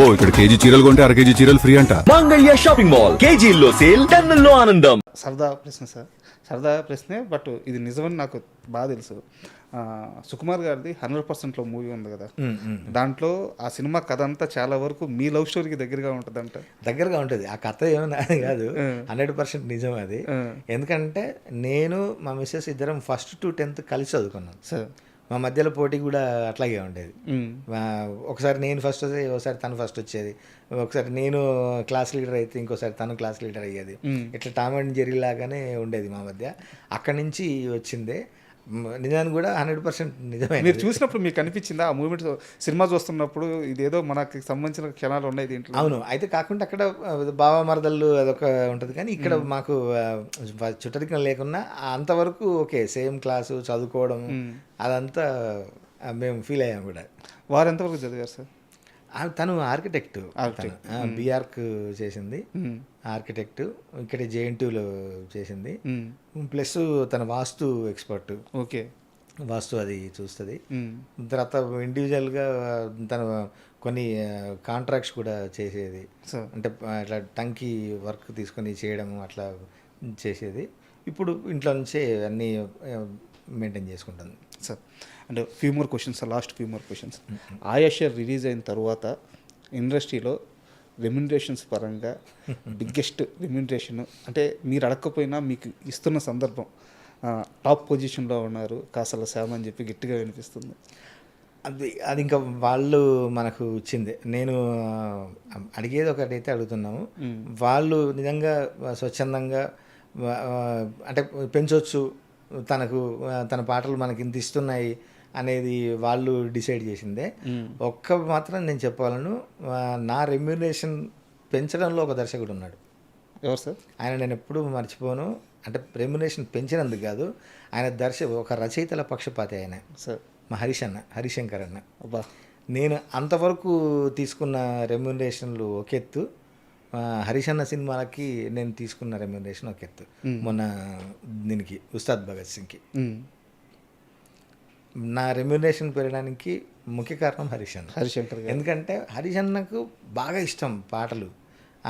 అబ్బో ఇక్కడ కేజీ చీరలు కొంటే అర కేజీ చీరలు ఫ్రీ అంట. మంగళ్య షాపింగ్ మాల్, కేజీల్లో సేల్, టన్నుల్లో ఆనందం. సరదా ప్రశ్న సార్, సరదా ప్రశ్నే, బట్ ఇది నిజమని నాకు బాగా తెలుసు. సుకుమార్ గారిది 100%లో మూవీ ఉంది కదా, దాంట్లో ఆ సినిమా కథ అంతా చాలా వరకు మీ లవ్ స్టోరీకి దగ్గరగా ఉంటుందంట. దగ్గరగా ఉంటుంది. ఆ కథ ఏమన్నా కాదు, 100% నిజం అది. ఎందుకంటే నేను మా మిస్సెస్ ఇద్దరం 1st to 10th కలిసి చదువుకున్నాం సార్. మా మధ్యలో పోటీ కూడా అట్లాగే ఉండేది. ఒకసారి నేను ఫస్ట్ వచ్చేది, ఒకసారి తను ఫస్ట్ వచ్చేది, ఒకసారి నేను క్లాస్ లీడర్ అయితే ఇంకోసారి తను క్లాస్ లీడర్ అయ్యేది. ఇట్లా టామ్ అండ్ జెర్రీ లాగానే ఉండేది మా మధ్య. అక్కడి నుంచి వచ్చిందే. నిజానికి కూడా 100% నిజమే. మీరు చూసినప్పుడు మీకు అనిపించిందా ఆ మూమెంట్, సినిమా చూస్తున్నప్పుడు ఇదేదో మనకి సంబంధించిన క్షణాలు ఉన్నాయి దీంట్లో? అవును. అయితే కాకుండా అక్కడ బావ మరదళ్ళు అదొక ఉంటుంది, కానీ ఇక్కడ మాకు చుట్టరికం లేకున్నా అంతవరకు ఓకే, సేమ్ క్లాసు చదువుకోవడం అదంతా మేము ఫీల్ అయ్యాం కూడా. వారు ఎంతవరకు చదివారు సార్? తను ఆర్కిటెక్ట్, బీఆర్క్ చేసింది ఆర్కిటెక్ట్, ఇక్కడ జేఎన్టీయూలో చేసింది. ప్లస్ తన వాస్తు ఎక్స్పర్ట్. ఓకే, వాస్తు అది చూస్తుంది. తర్వాత ఇండివిజువల్గా తను కొన్ని కాంట్రాక్ట్స్ కూడా చేసేది. అంటే అట్లా టంకీ వర్క్ తీసుకొని చేయడం అట్లా చేసేది. ఇప్పుడు ఇంట్లో నుంచే అన్నీ మెయింటైన్ చేసుకుంటుంది sir. And few more questions, last few more questions. ఆయాషర్ రిలీజ్ అయిన తర్వాత ఇండస్ట్రీలో రెమ్యునరేషన్స్ పరంగా బిగ్గెస్ట్ రెమ్యునరేషన్, అంటే మీరు అడగకపోయినా మీకు ఇస్తున్న సందర్భం, టాప్ పొజిషన్లో ఉన్నారు కాసల శ్యామ్ అని చెప్పి గట్టిగా వినిపిస్తుంది. అది ఇంకా వాళ్ళు మనకు ఇచ్చింది. నేను అడిగేది ఒకటైతే అడుగుతున్నాము, వాళ్ళు నిజంగా స్వచ్ఛందంగా అంటే పెంచవచ్చు, తన పాటలు మనకి ఇంత ఇస్తున్నాయి అనేది వాళ్ళు డిసైడ్ చేసిందే. ఒక్క మాత్రం నేను చెప్పాలను, నా రెమ్యునరేషన్ పెంచడంలో ఒక దర్శకుడు ఉన్నాడు. ఎవరు సార్? ఆయన నేను ఎప్పుడు మర్చిపోను. అంటే రెమ్యునరేషన్ పెంచినందుకు కాదు, ఆయన ఒక రచయితల పక్షపాతి ఆయన సార్. మా హరిశంకర్ అన్న. అబ్బా, నేను అంతవరకు తీసుకున్న రెమ్యునరేషన్లు ఒక ఎత్తు, హరిశన్న సినిమాలకి నేను తీసుకున్న రెమ్యునరేషన్ ఒక ఎత్తు. మొన్న దీనికి ఉస్తాద్ భగత్ సింగ్కి నా రెమ్యునరేషన్ పెరగడానికి ముఖ్య కారణం హరిశంకర్. ఎందుకంటే హరిశన్నకు బాగా ఇష్టం పాటలు.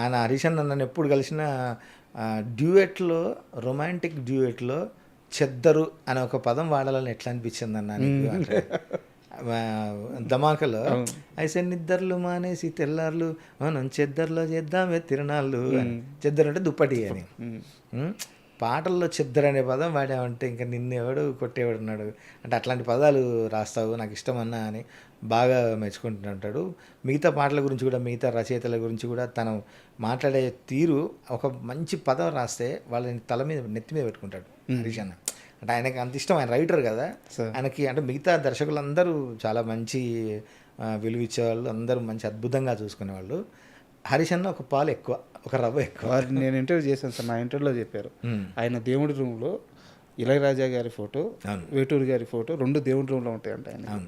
ఆయన హరిశన్న నన్ను ఎప్పుడు కలిసిన డ్యూయెట్లో, రొమాంటిక్ డ్యూయెట్లో చెద్దరు అనే ఒక పదం వాడాలని ఎట్లా అనిపించింది అన్న నీకు? ధమాకలో అయితే నిద్దర్లు మానేసి తెల్లార్లు మనం చెద్దర్లో చేద్దామే తిరణాళ్ళు. చెద్దరు అంటే దుప్పటి అని. పాటల్లో చెద్దరు అనే పదం వాడామంటే ఇంకా నిన్నెవడు కొట్టేవాడున్నాడు అంటే అట్లాంటి పదాలు రాస్తావు, నాకు ఇష్టమన్నా అని బాగా మెచ్చుకుంటుంటాడు. మిగతా పాటల గురించి కూడా, మిగతా రచయితల గురించి కూడా తను మాట్లాడే తీరు, ఒక మంచి పదం రాస్తే వాళ్ళని తల మీద నెత్తి మీద పెట్టుకుంటాడు హరీష్ అన్న. అంటే ఆయనకి అంత ఇష్టం, ఆయన రైటర్ కదా ఆయనకి. అంటే మిగతా దర్శకులందరూ చాలా మంచి విలువ ఇచ్చేవాళ్ళు, అందరూ మంచి అద్భుతంగా చూసుకునేవాళ్ళు. హరీష్ అన్న ఒక పాలు ఎక్కువ, ఒక రవ్వ ఎక్కువ. నేను ఇంటర్వ్యూ చేశాను సార్, నా ఇంటర్వ్యూలో చెప్పారు ఆయన దేవుడి రూమ్లో ఇళయరాజా గారి ఫోటో, వేటూరు గారి ఫోటో 2 దేవుడి రూమ్లో ఉంటాయంట ఆయన.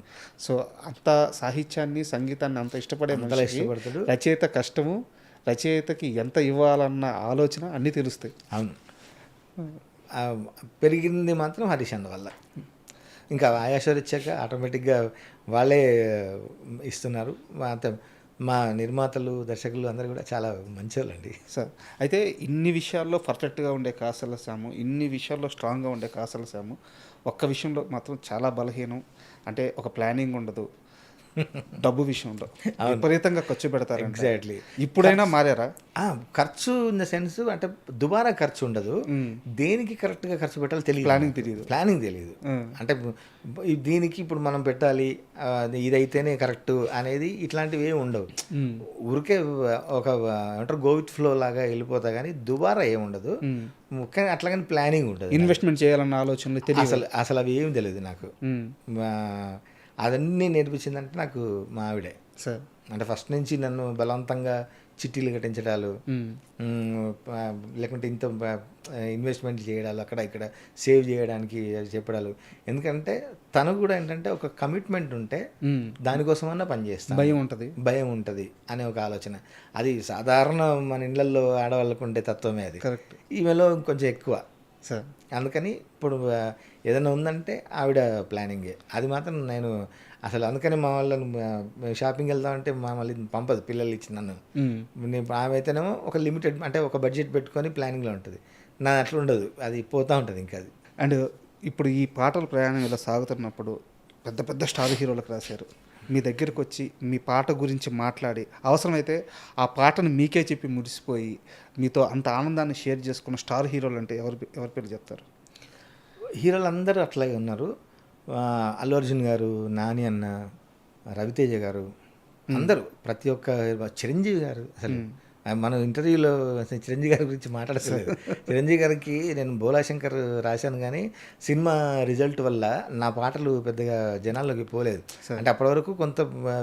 సో అంత సాహిత్యాన్ని, సంగీతాన్ని అంత ఇష్టపడే ఇష్టపడతాడు. రచయిత కష్టము, రచయితకి ఎంత ఇవ్వాలన్న ఆలోచన అన్నీ తెలుస్తాయి. అవును, పెరిగింది మాత్రం హరీష్ అన్న వల్ల. ఇంకా ఆయాషర్ ఇచ్చాక ఆటోమేటిక్గా వాళ్ళే ఇస్తున్నారు. మా నిర్మాతలు, దర్శకులు అందరూ కూడా చాలా మంచివాళ్ళండి సార్. అయితే ఇన్ని విషయాల్లో పర్ఫెక్ట్గా ఉండే కాసల శ్యాము, ఇన్ని విషయాల్లో స్ట్రాంగ్గా ఉండే కాసల శ్యాము ఒక్క విషయంలో మాత్రం చాలా బలహీనం. అంటే ఒక ప్లానింగ్ ఉండదు, డబ్బు విషయంలో విపరీతంగా ఖర్చు పెడతారు. ఎగ్జాక్ట్లీ. ఇప్పుడైనా మారారా? ఖర్చు ఇన్ ద సెన్స్ అంటే దుబారా ఖర్చు ఉండదు, దేనికి కరెక్ట్గా ఖర్చు పెట్టాలి తెలియదు, ప్లానింగ్ తెలియదు. అంటే దీనికి ఇప్పుడు మనం పెట్టాలి, ఇదైతేనే కరెక్ట్ అనేది ఇట్లాంటివి ఏమి ఉండవు. ఊరికే ఒక అంటే గో విత్ ఫ్లో లాగా వెళ్ళిపోతా, కానీ దుబారా ఏమి ఉండదు. ముఖ్యంగా అట్లాగని ప్లానింగ్ ఉంటుంది. ఇన్వెస్ట్మెంట్ చేయాలన్న ఆలోచనలు అసలు అవి ఏమి తెలియదు నాకు. అదన్నీ నేర్పించిందంటే నాకు మా ఆవిడే సార్. అంటే ఫస్ట్ నుంచి నన్ను బలవంతంగా చిట్టీలు కట్టించడాలు, లేకుంటే ఇంత ఇన్వెస్ట్మెంట్ చేయడాలు, అక్కడ ఇక్కడ సేవ్ చేయడానికి చెప్పడాలు. ఎందుకంటే తను కూడా ఏంటంటే ఒక కమిట్మెంట్ ఉంటే దానికోసమన్నా పనిచేస్తాను, భయం ఉంటుంది అనే ఒక ఆలోచన. అది సాధారణ మన ఇళ్లలో ఆడవాళ్ళకు ఉండే తత్వమే అది. కరెక్ట్. ఈమెలో కొంచెం ఎక్కువ సార్. అందుకని ఇప్పుడు ఏదైనా ఉందంటే ఆవిడ ప్లానింగే. అది మాత్రం నేను అసలు అందుకని మా వాళ్ళని మేము షాపింగ్ వెళ్దామంటే మళ్ళీ పంపదు, పిల్లలు ఇచ్చి నన్ను. నేను ఆమె అయితేనేమో ఒక లిమిటెడ్ అంటే ఒక బడ్జెట్ పెట్టుకొని ప్లానింగ్లో ఉంటుంది, నా అట్లా ఉండదు, అది పోతూ ఉంటుంది ఇంకా అది. అండ్ ఇప్పుడు ఈ పాటల ప్రయాణం ఇలా సాగుతున్నప్పుడు పెద్ద పెద్ద స్టార్ హీరోలకు రాశారు, మీ దగ్గరికి వచ్చి మీ పాట గురించి మాట్లాడి అవసరమైతే ఆ పాటను మీకే చెప్పి మురిసిపోయి మీతో అంత ఆనందాన్ని షేర్ చేసుకున్న స్టార్ హీరోలు అంటే ఎవరి పేరు చెప్తారు? హీరోలు అందరూ అట్లాగే ఉన్నారు. అల్లు అర్జున్ గారు, నాని అన్న, రవితేజ గారు, అందరూ ప్రతి ఒక్క, చిరంజీవి గారు. అసలు మనం ఇంటర్వ్యూలో అసలు చిరంజీవి గారి గురించి మాట్లాడలేదు. చిరంజీవి గారికి నేను బోలాశంకర్ రాశాను, కానీ సినిమా రిజల్ట్ వల్ల నా పాటలు పెద్దగా జనాల్లోకి పోలేదు. అంటే అప్పటి వరకు కొంత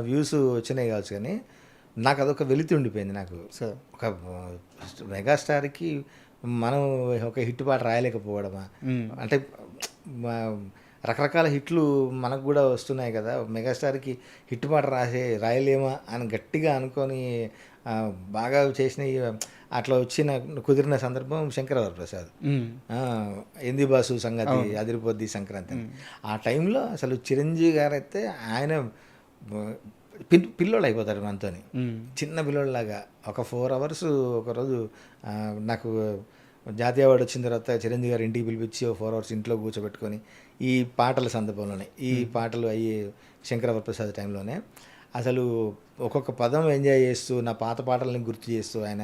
వ్యూస్ వచ్చినాయి కావచ్చు, కానీ నాకు అదొక వెలితి ఉండిపోయింది. నాకు ఒక మెగాస్టార్కి మనం ఒక హిట్ పాట రాయలేకపోవడమా, అంటే రకరకాల హిట్లు మనకు కూడా వస్తున్నాయి కదా, మెగాస్టార్కి హిట్ పాట రాయలేమా అని గట్టిగా అనుకొని బాగా చేసిన అట్లా వచ్చిన కుదిరిన సందర్భం శంకరవరప్రసాద్, ఎంది బాసు సంగతి అదిరిపోద్ది సంక్రాంతి. ఆ టైంలో అసలు చిరంజీవి గారు అయితే ఆయన పిల్లోడు అయిపోతారు మనతో, చిన్న పిల్లోడిలాగా. ఒక 4 hours ఒకరోజు నాకు జాతీయ అవార్డు వచ్చిన తర్వాత చిరంజీవి గారు ఇంటికి పిలిపించి 4 hours ఇంట్లో కూర్చోబెట్టుకొని ఈ పాటల సందర్భంలోనే, ఈ పాటలు అయ్యి శంకరవరప్రసాద్ టైంలోనే అసలు ఒక్కొక్క పదం ఎంజాయ్ చేస్తూ నా పాత పాటలని గుర్తు చేస్తూ ఆయన,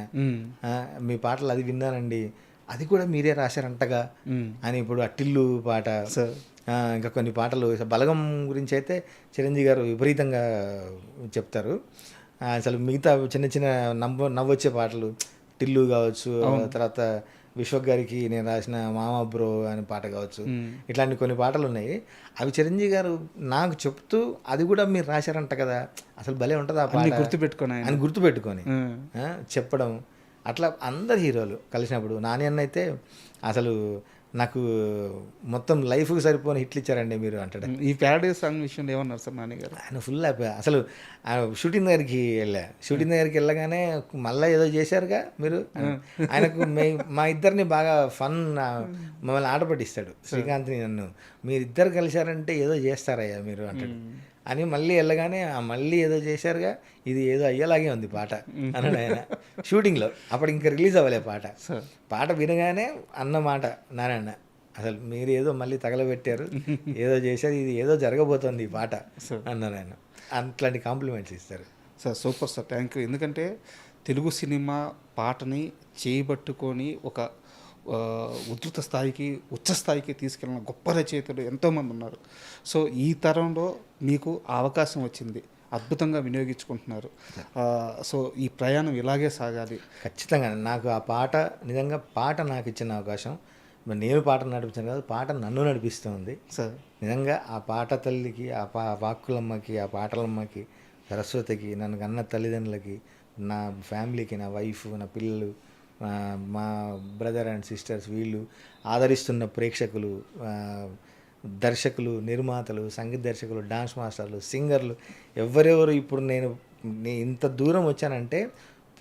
మీ పాటలు అది విన్నానండి, అది కూడా మీరే రాశారంటగా అని. ఇప్పుడు అట్టిల్లు పాట, ఇంకా కొన్ని పాటలు బలగం గురించి అయితే చిరంజీవి గారు విపరీతంగా చెప్తారు. అసలు మిగతా చిన్న చిన్న నవ్వొచ్చే పాటలు, టిల్లు కావచ్చు, తర్వాత విశ్వక్ గారికి నేను రాసిన మామా బ్రో అనే పాట కావచ్చు, ఇట్లాంటి కొన్ని పాటలు ఉన్నాయి. అవి చిరంజీవి గారు నాకు చెప్తూ అది కూడా మీరు రాశారంట కదా, అసలు భలే ఉంటుంది ఆ పాట గుర్తుపెట్టుకొని చెప్పడం. అట్లా అందరు హీరోలు కలిసినప్పుడు నాని అన్న అయితే అసలు నాకు మొత్తం లైఫ్కి సరిపోని హిట్లు ఇచ్చారండి మీరు అంటాడు. ఈ ప్యారడైజ్ సాంగ్ విషయంలో ఏమన్నారు సార్ నాని గారు? ఆయన ఫుల్ హ్యాపీ. అసలు షూటింగ్ దగ్గరికి వెళ్ళగానే మళ్ళీ ఏదో చేశారుగా మీరు, ఆయనకు మా ఇద్దరిని బాగా ఫన్ మమ్మల్ని ఆట పట్టిస్తాడు శ్రీకాంత్ని నన్ను, మీరిద్దరు కలిశారంటే ఏదో చేస్తారయ్యా మీరు అంటాడు అని. మళ్ళీ వెళ్ళగానే మళ్ళీ ఏదో చేశారుగా, ఇది ఏదో అయ్యేలాగే ఉంది పాట అన్నాడు ఆయన షూటింగ్లో. అప్పుడు ఇంకా రిలీజ్ అవ్వలే పాట వినగానే అన్న మాట నారాయణ, అసలు మీరు ఏదో మళ్ళీ తగలబెట్టారు, ఏదో చేశారు, ఇది ఏదో జరగబోతోంది ఈ పాట అన్నారు ఆయన. అట్లాంటి కాంప్లిమెంట్స్ ఇస్తారు sir. Super sir, thank you. ఎందుకంటే తెలుగు సినిమా పాటని చేయబట్టుకొని ఒక ఉధృత స్థాయికి, ఉచ్చ స్థాయికి తీసుకెళ్ళిన గొప్ప రచయితలు ఎంతోమంది ఉన్నారు. సో ఈ తరంలో మీకు అవకాశం వచ్చింది, అద్భుతంగా వినియోగించుకుంటున్నారు. సో ఈ ప్రయాణం ఇలాగే సాగాలి. ఖచ్చితంగా నాకు ఆ పాట నిజంగా పాట నాకు ఇచ్చిన అవకాశం. నేను పాట నడిపించాను కాదు, పాట నన్ను నడిపిస్తుంది సార్. నిజంగా ఆ పాట తల్లికి, ఆ వాక్కులమ్మకి, ఆ పాటలమ్మకి, సరస్వతికి, నన్ను కన్న తల్లిదండ్రులకి, నా ఫ్యామిలీకి, నా వైఫ్, నా పిల్లలు, మా బ్రదర్ అండ్ సిస్టర్స్, వీళ్ళు ఆదరిస్తున్న ప్రేక్షకులు, దర్శకులు, నిర్మాతలు, సంగీత దర్శకులు, డాన్స్ మాస్టర్లు, సింగర్లు, ఎవరెవరు ఇప్పుడు నేను ఇంత దూరం వచ్చానంటే